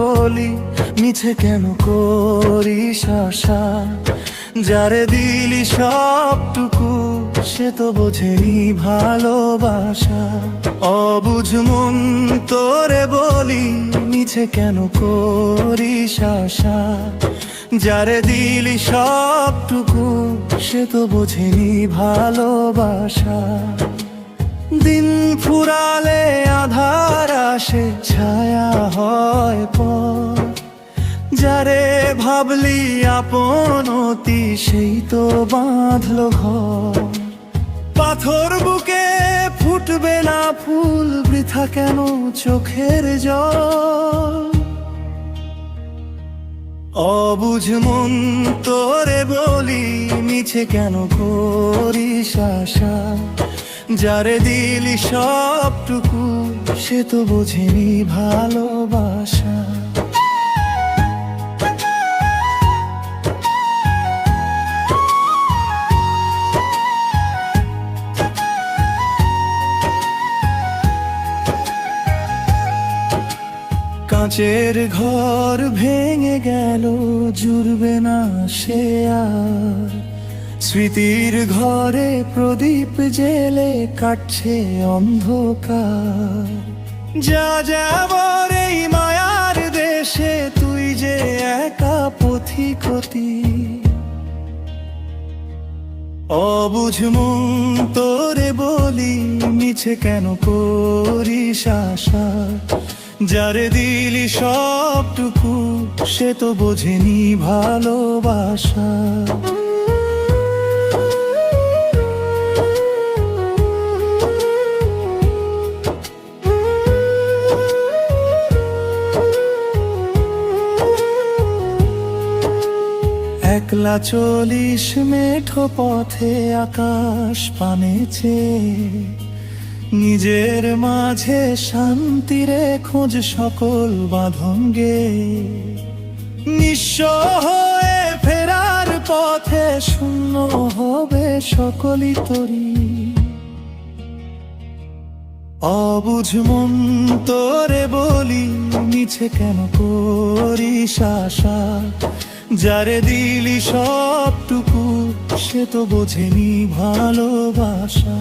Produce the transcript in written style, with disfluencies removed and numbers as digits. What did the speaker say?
বলি মিছে কেন করিস আশা? যারে দিলি সবটুকু সে তো বোঝেনি ভালোবাসা। অবুঝ মন তোরে বলি মিছে কেন করিস আশা? যারে দিলি সবটুকু সে তো বোঝেনি ভালোবাসা। দিন ফুরালে আধার আসে, ছায়া হয় পর। যারে ভাবলি আপন অতি সেই তো বাঁধলো ঘর। পাথর বুকে ফুটবে না ফুল, বৃথা কেন চোখের জল? অবুঝ মন তোরে বলি মিছে কেন করিস আশা? যারে দিলি সবটুকু সে তো বোঝেনি ভালোবাসা। কাঁচের ঘর ভেঙে গেল, জুড়বে না সে আর। স্মৃতির ঘরে প্রদীপ জেলে কাটছে অন্ধকার। যা যাবর এই মায়ার দেশে, তুই যে একা পথিকতি। অবুঝ মন তোরে বলি মিছে কেন করিস আশা? যারে দিলি সবটুকু সে তো বোঝেনি ভালোবাসা। একলা চলিস মেঠো পথে আকাশ পানে চেয়ে, নিজের মাঝে শান্তিরে খোঁজ সকল বাঁধন গে। নিঃস্ব হয়ে ফেরার পথে শূন্য হবে সকলই তরি। অবুঝ মন তোরে বলি মিছে কেন করিস আশা? যারে দিলি সবটুকু সে তো বোঝেনি ভালোবাসা।